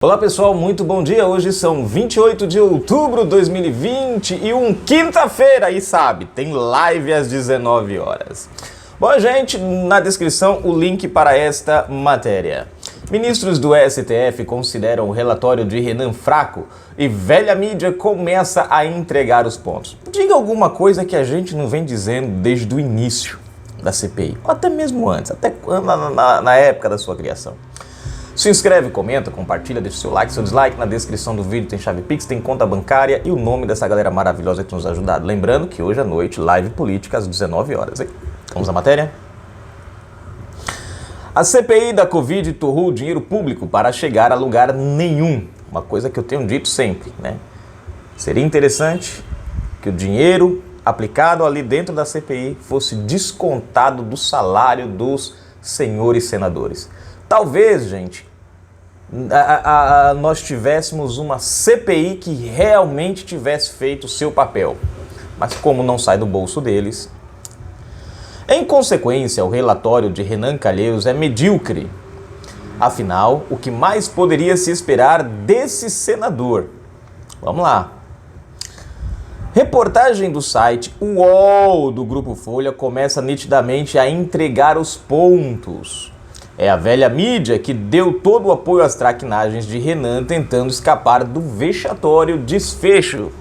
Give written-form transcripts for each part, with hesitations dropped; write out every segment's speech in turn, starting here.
Olá pessoal, muito bom dia. Hoje são 28 de outubro de 2021, quinta-feira, aí sabe, tem live às 19 horas. Bom, gente, na descrição o link para esta matéria. Ministros do STF consideram o relatório de Renan fraco e velha mídia começa a entregar os pontos. Diga alguma coisa que a gente não vem dizendo desde o início da CPI, ou até mesmo antes, até na época da sua criação. Se inscreve, comenta, compartilha, deixa seu like, seu dislike. Na descrição do vídeo tem chave Pix, tem conta bancária e o nome dessa galera maravilhosa que nos ajudado. Lembrando que hoje à noite, live política às 19 horas. Hein? Vamos à matéria? A CPI da Covid torrou dinheiro público para chegar a lugar nenhum. Uma coisa que eu tenho dito sempre, né? Seria interessante que o dinheiro aplicado ali dentro da CPI fosse descontado do salário dos senhores senadores. Talvez, gente, nós tivéssemos uma CPI que realmente tivesse feito o seu papel. Mas como não sai do bolso deles... Em consequência, o relatório de Renan Calheiros é medíocre. Afinal, o que mais poderia se esperar desse senador? Vamos lá. Reportagem do site UOL do Grupo Folha começa nitidamente a entregar os pontos. É a velha mídia que deu todo o apoio às traquinagens de Renan tentando escapar do vexatório desfecho.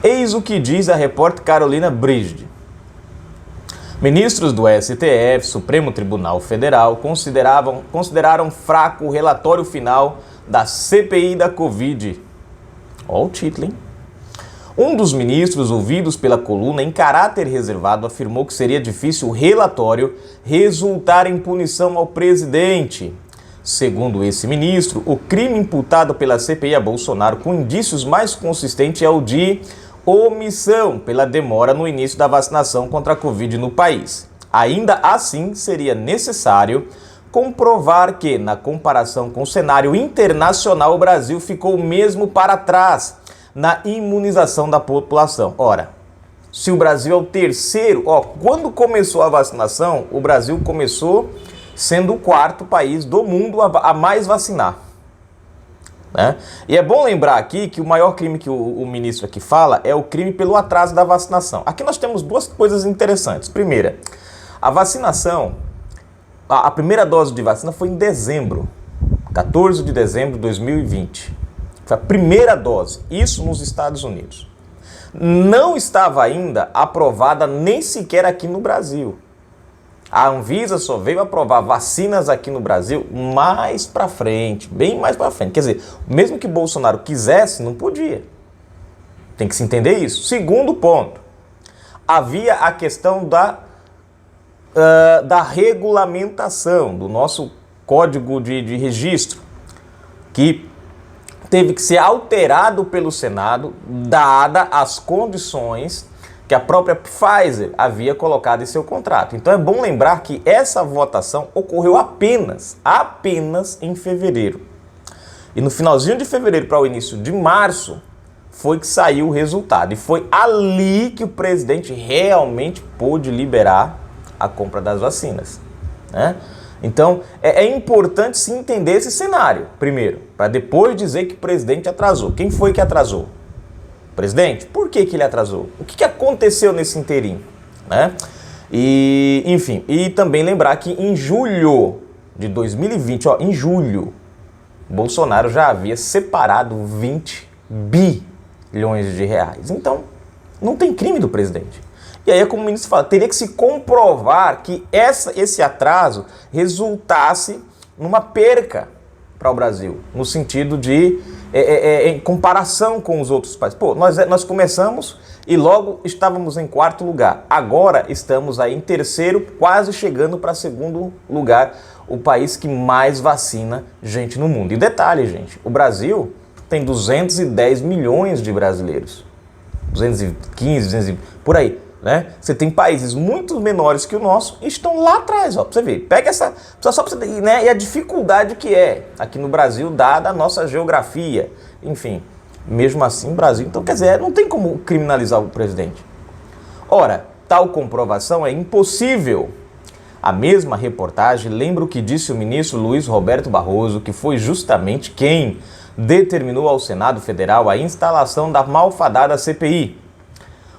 Eis o que diz a repórter Carolina Brigde. Ministros do STF, Supremo Tribunal Federal, consideraram fraco o relatório final da CPI da Covid. Olha o título, hein? Um dos ministros ouvidos pela coluna em caráter reservado afirmou que seria difícil o relatório resultar em punição ao presidente. Segundo esse ministro, o crime imputado pela CPI a Bolsonaro com indícios mais consistentes é o de omissão pela demora no início da vacinação contra a Covid no país. Ainda assim, seria necessário comprovar que, na comparação com o cenário internacional, o Brasil ficou mesmo para trás na imunização da população. Ora, se o Brasil é o terceiro, quando começou a vacinação, o Brasil começou sendo o quarto país do mundo a mais vacinar. Né? E é bom lembrar aqui que o maior crime que o ministro aqui fala é o crime pelo atraso da vacinação. Aqui nós temos duas coisas interessantes. Primeira, a vacinação, a primeira dose de vacina foi em dezembro, 14 de dezembro de 2020. Foi a primeira dose, isso nos Estados Unidos. Não estava ainda aprovada nem sequer aqui no Brasil. A Anvisa só veio aprovar vacinas aqui no Brasil mais para frente, bem mais para frente. Quer dizer, mesmo que Bolsonaro quisesse, não podia. Tem que se entender isso. Segundo ponto, havia a questão da regulamentação do nosso código de registro, que teve que ser alterado pelo Senado, dada as condições que a própria Pfizer havia colocado em seu contrato. Então é bom lembrar que essa votação ocorreu apenas em fevereiro. E no finalzinho de fevereiro para o início de março foi que saiu o resultado. E foi ali que o presidente realmente pôde liberar a compra das vacinas, né? Então é importante se entender esse cenário, primeiro, para depois dizer que o presidente atrasou. Quem foi que atrasou? Presidente, por que ele atrasou? O que aconteceu nesse inteirinho? Né? E, enfim, e também lembrar que em julho de 2020, em julho, Bolsonaro já havia separado 20 bilhões de reais. Então, não tem crime do presidente. E aí é como o ministro fala, teria que se comprovar que esse atraso resultasse numa perca para o Brasil, no sentido de, em comparação com os outros países. Pô, nós começamos e logo estávamos em quarto lugar. Agora estamos aí em terceiro, quase chegando para segundo lugar, o país que mais vacina gente no mundo. E detalhe, gente, o Brasil tem 210 milhões de brasileiros. 215, 220, por aí. Né? Você tem países muito menores que o nosso e estão lá atrás, pra você ver. Pega essa, só pra você, né? E a dificuldade que é aqui no Brasil, dada a nossa geografia. Enfim, mesmo assim, Brasil. Então, quer dizer, não tem como criminalizar o presidente. Ora, tal comprovação é impossível. A mesma reportagem lembra o que disse o ministro Luiz Roberto Barroso, que foi justamente quem determinou ao Senado Federal a instalação da malfadada CPI.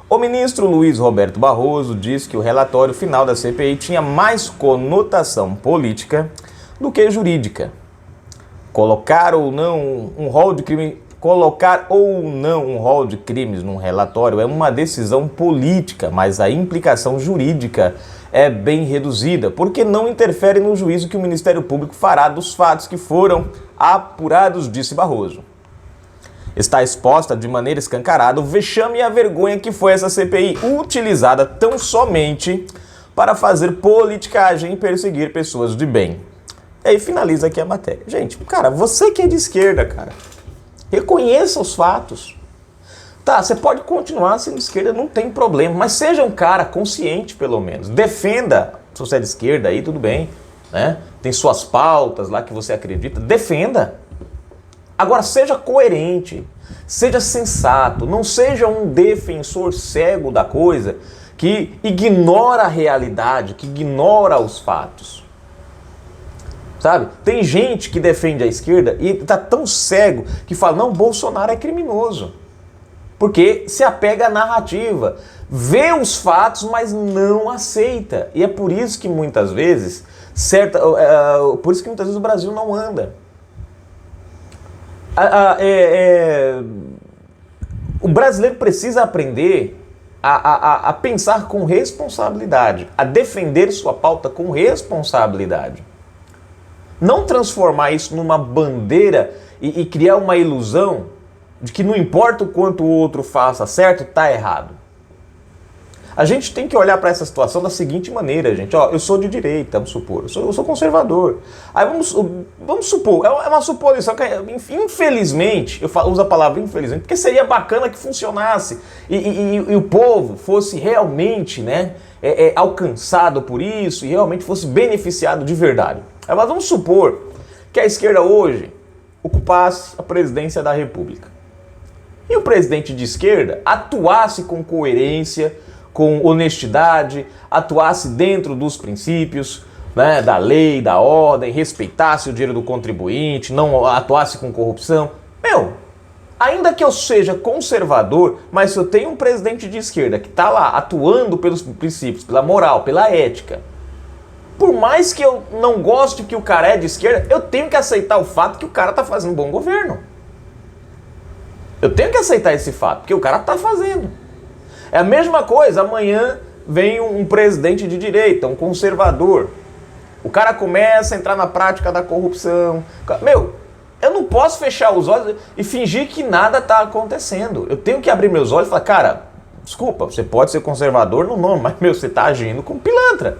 O ministro Luiz Roberto Barroso disse que o relatório final da CPI tinha mais conotação política do que jurídica. Colocar ou não um rol de crimes num relatório é uma decisão política, mas a implicação jurídica é bem reduzida, porque não interfere no juízo que o Ministério Público fará dos fatos que foram apurados, disse Barroso. Está exposta de maneira escancarada o vexame e a vergonha que foi essa CPI, utilizada tão somente para fazer politicagem e perseguir pessoas de bem. E aí finaliza aqui a matéria. Gente, cara, você que é de esquerda, cara, reconheça os fatos. Tá, você pode continuar sendo de esquerda, não tem problema, mas seja um cara consciente, pelo menos. Defenda, se você é de esquerda aí, tudo bem, né? Tem suas pautas lá que você acredita, defenda. Agora, seja coerente, seja sensato, não seja um defensor cego da coisa que ignora a realidade, que ignora os fatos. Sabe? Tem gente que defende a esquerda e tá tão cego que fala, não, Bolsonaro é criminoso. Porque se apega à narrativa, vê os fatos, mas não aceita. E é por isso que muitas vezes, o Brasil não anda. O brasileiro precisa aprender a pensar com responsabilidade, a defender sua pauta com responsabilidade. Não transformar isso numa bandeira e criar uma ilusão de que não importa o quanto o outro faça certo, tá errado. A gente tem que olhar para essa situação da seguinte maneira, gente. Ó, eu sou de direita, vamos supor. Eu sou conservador. Aí vamos supor, é uma suposição que, infelizmente, eu uso a palavra infelizmente, porque seria bacana que funcionasse e o povo fosse realmente, né, alcançado por isso e realmente fosse beneficiado de verdade. Mas vamos supor que a esquerda hoje ocupasse a presidência da República. E o presidente de esquerda atuasse com coerência, com honestidade, atuasse dentro dos princípios, né, da lei, da ordem, respeitasse o dinheiro do contribuinte, não atuasse com corrupção. Ainda que eu seja conservador, mas se eu tenho um presidente de esquerda que está lá atuando pelos princípios, pela moral, pela ética, por mais que eu não goste que o cara é de esquerda, eu tenho que aceitar o fato que o cara está fazendo um bom governo. Eu tenho que aceitar esse fato, porque o cara está fazendo. É a mesma coisa, amanhã vem um presidente de direita, um conservador. O cara começa a entrar na prática da corrupção. Eu não posso fechar os olhos e fingir que nada está acontecendo. Eu tenho que abrir meus olhos e falar, cara, desculpa, você pode ser conservador no nome, mas você está agindo como pilantra.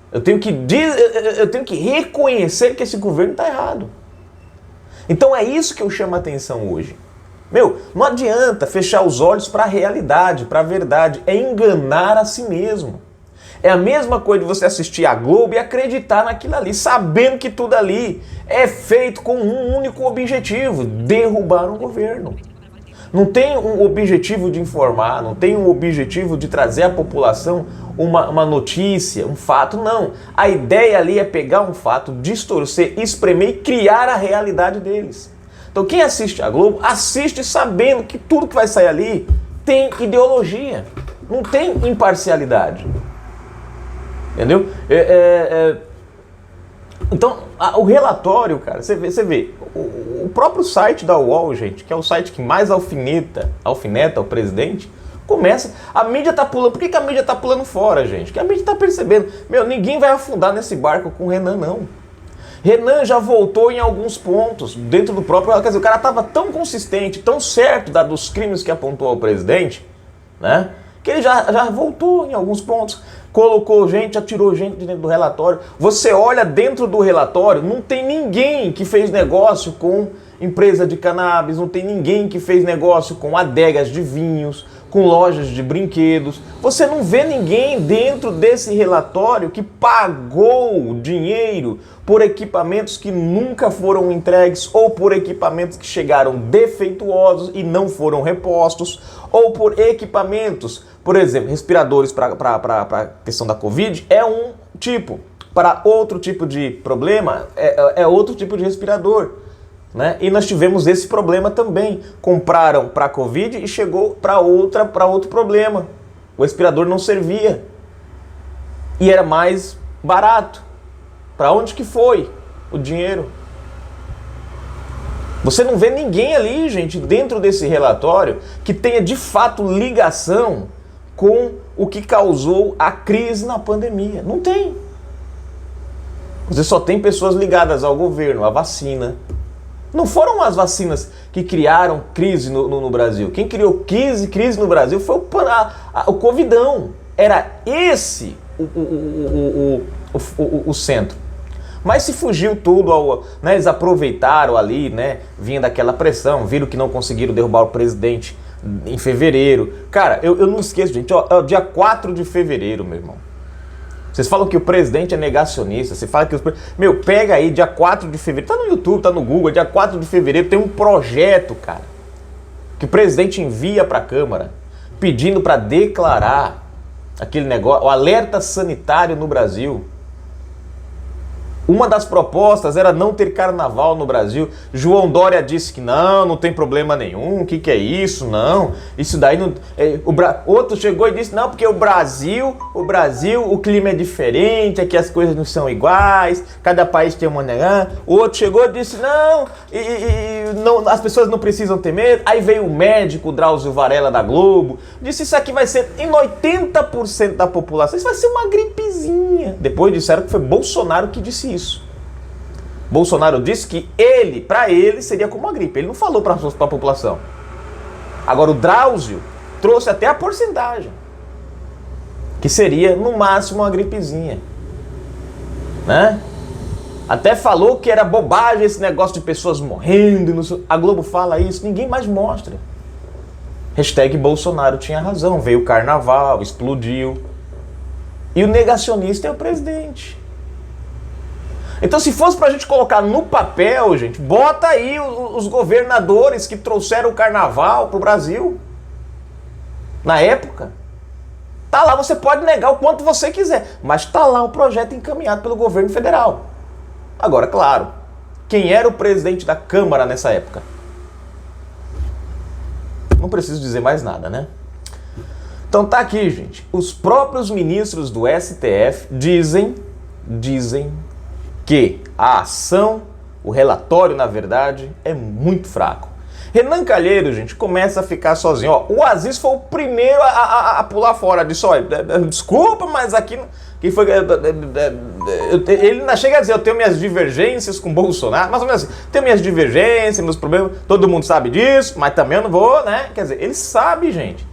Eu tenho que reconhecer que esse governo está errado. Então é isso que eu chamo a atenção hoje. Não adianta fechar os olhos para a realidade, para a verdade. É enganar a si mesmo. É a mesma coisa de você assistir a Globo e acreditar naquilo ali, sabendo que tudo ali é feito com um único objetivo: derrubar um governo. Não tem um objetivo de informar, não tem um objetivo de trazer à população uma notícia, um fato, não. A ideia ali é pegar um fato, distorcer, espremer e criar a realidade deles. Então quem assiste a Globo, assiste sabendo que tudo que vai sair ali tem ideologia, não tem imparcialidade. Entendeu? Então, o relatório, cara, você vê, o próprio site da UOL, gente, que é o site que mais alfineta o presidente, começa, a mídia tá pulando. Por que a mídia tá pulando fora, gente? Porque a mídia tá percebendo, ninguém vai afundar nesse barco com o Renan, não. Renan já voltou em alguns pontos dentro do próprio... Quer dizer, o cara tava tão consistente, tão certo dos crimes que apontou ao presidente, né? Que ele já voltou em alguns pontos. Colocou gente, já tirou gente de dentro do relatório. Você olha dentro do relatório, não tem ninguém que fez negócio com empresa de cannabis, não tem ninguém que fez negócio com adegas de vinhos, com lojas de brinquedos. Você não vê ninguém dentro desse relatório que pagou dinheiro por equipamentos que nunca foram entregues, ou por equipamentos que chegaram defeituosos e não foram repostos, ou por equipamentos, por exemplo, respiradores para a questão da Covid, é um tipo. Para outro tipo de problema, é outro tipo de respirador. Né? E nós tivemos esse problema também. Compraram para a Covid e chegou para outro problema. O respirador não servia. E era mais barato. Para onde que foi o dinheiro? Você não vê ninguém ali, gente, dentro desse relatório que tenha de fato ligação com o que causou a crise na pandemia. Não tem. Você só tem pessoas ligadas ao governo, à vacina. Não foram as vacinas que criaram crise no Brasil. Quem criou crise no Brasil foi o Covidão. Era esse o centro. Mas se fugiu tudo, né, eles aproveitaram ali, né, vinha daquela pressão, viram que não conseguiram derrubar o presidente em fevereiro. Cara, eu não esqueço, gente, ó, é o dia 4 de fevereiro, meu irmão. Vocês falam que o presidente é negacionista, você fala que os... Meu, pega aí, dia 4 de fevereiro, tá no YouTube, tá no Google, dia 4 de fevereiro tem um projeto, cara, que o presidente envia pra Câmara, pedindo pra declarar aquele negócio, o alerta sanitário no Brasil. Uma das propostas era não ter carnaval no Brasil. João Dória disse que não tem problema nenhum. O que é isso? Não. Isso daí não... Outro chegou e disse, não, porque o Brasil, o clima é diferente, aqui as coisas não são iguais, cada país tem uma... O outro chegou e disse, não, não, as pessoas não precisam ter medo. Aí veio o médico Drauzio Varela da Globo, disse isso aqui vai ser em 80% da população, isso vai ser uma gripezinha. Depois disseram que foi Bolsonaro que disse isso. Bolsonaro disse que para ele, seria como uma gripe. Ele não falou para a população. Agora o Drauzio trouxe até a porcentagem, que seria no máximo uma gripezinha, né? Até falou que era bobagem esse negócio de pessoas morrendo. A Globo fala isso, ninguém mais mostra. Hashtag Bolsonaro tinha razão. Veio o carnaval, explodiu. E o negacionista é o presidente. Então, se fosse pra gente colocar no papel, gente, bota aí os governadores que trouxeram o carnaval pro Brasil. Na época. Tá lá, você pode negar o quanto você quiser, mas tá lá o projeto encaminhado pelo governo federal. Agora, claro, quem era o presidente da Câmara nessa época? Não preciso dizer mais nada, né? Então tá aqui, gente. Os próprios ministros do STF dizem que a ação, o relatório, na verdade, é muito fraco. Renan Calheiros, gente, começa a ficar sozinho. Ó, o Aziz foi o primeiro a pular fora. Disse, olha, desculpa, mas aqui... Que foi, ele ainda chega a dizer, eu tenho minhas divergências com o Bolsonaro, mais ou menos assim, tenho minhas divergências, meus problemas, todo mundo sabe disso, mas também eu não vou, né? Quer dizer, ele sabe, gente.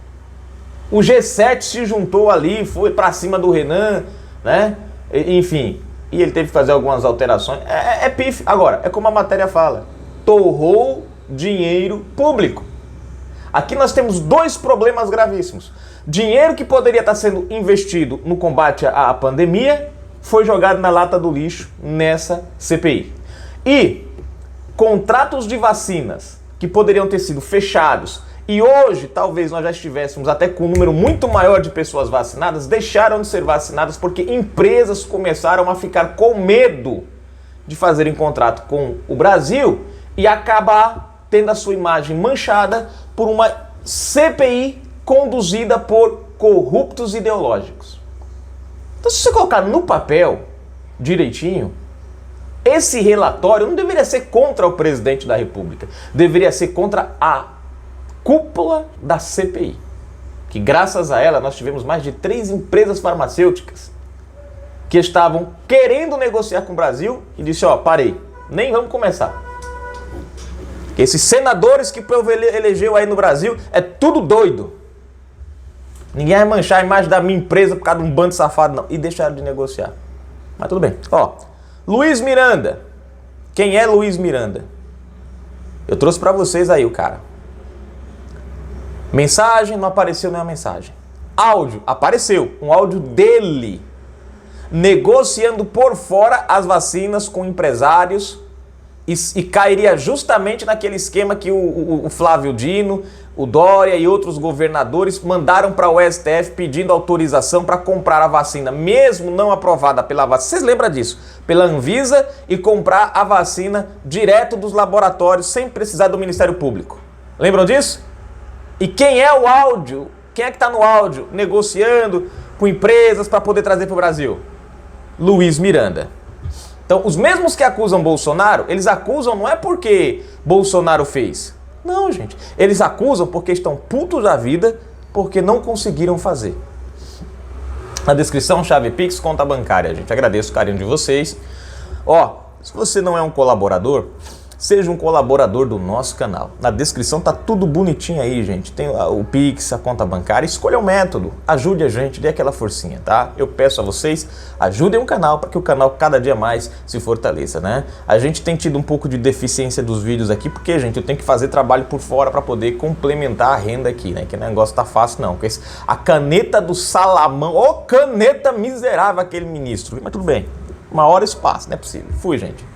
O G7 se juntou ali, foi pra cima do Renan, né? Enfim... E ele teve que fazer algumas alterações. É pife. Agora, é como a matéria fala. Torrou dinheiro público. Aqui nós temos dois problemas gravíssimos. Dinheiro que poderia estar sendo investido no combate à pandemia foi jogado na lata do lixo nessa CPI. E contratos de vacinas que poderiam ter sido fechados e hoje talvez nós já estivéssemos até com um número muito maior de pessoas vacinadas, deixaram de ser vacinadas porque empresas começaram a ficar com medo de fazerem contrato com o Brasil e acabar tendo a sua imagem manchada por uma CPI conduzida por corruptos ideológicos. Então, se você colocar no papel direitinho, esse relatório não deveria ser contra o presidente da República, deveria ser contra a cúpula da CPI, que graças a ela nós tivemos mais de 3 empresas farmacêuticas que estavam querendo negociar com o Brasil e disse, ó, parei, nem vamos começar. Esses senadores que o povo elegeu aí no Brasil é tudo doido. Ninguém vai manchar a imagem da minha empresa por causa de um bando safado, não. E deixaram de negociar. Mas tudo bem. Ó, Luiz Miranda. Quem é Luiz Miranda? Eu trouxe pra vocês aí o cara. Mensagem, não apareceu nenhuma mensagem. Áudio, apareceu. Um áudio dele negociando por fora as vacinas com empresários e cairia justamente naquele esquema que o Flávio Dino, o Dória e outros governadores mandaram para o STF pedindo autorização para comprar a vacina, mesmo não aprovada pela vacina. Vocês lembram disso? Pela Anvisa, e comprar a vacina direto dos laboratórios sem precisar do Ministério Público. Lembram disso? E quem é o áudio? Quem é que está no áudio negociando com empresas para poder trazer para o Brasil? Luiz Miranda. Então, os mesmos que acusam Bolsonaro, eles acusam não é porque Bolsonaro fez. Não, gente. Eles acusam porque estão putos da vida, porque não conseguiram fazer. Na descrição, chave Pix, conta bancária, gente. Agradeço o carinho de vocês. Ó, se você não é um colaborador, seja um colaborador do nosso canal. Na descrição tá tudo bonitinho aí, gente. Tem o Pix, a conta bancária. Escolha o método. Ajude a gente, dê aquela forcinha, tá? Eu peço a vocês, ajudem o canal para que o canal cada dia mais se fortaleça, né? A gente tem tido um pouco de deficiência dos vídeos aqui, porque, gente, eu tenho que fazer trabalho por fora para poder complementar a renda aqui, né? Que o negócio tá fácil, não. A caneta do Salamão, ô caneta miserável aquele ministro. Mas tudo bem, uma hora isso passa, não é possível. Fui, gente.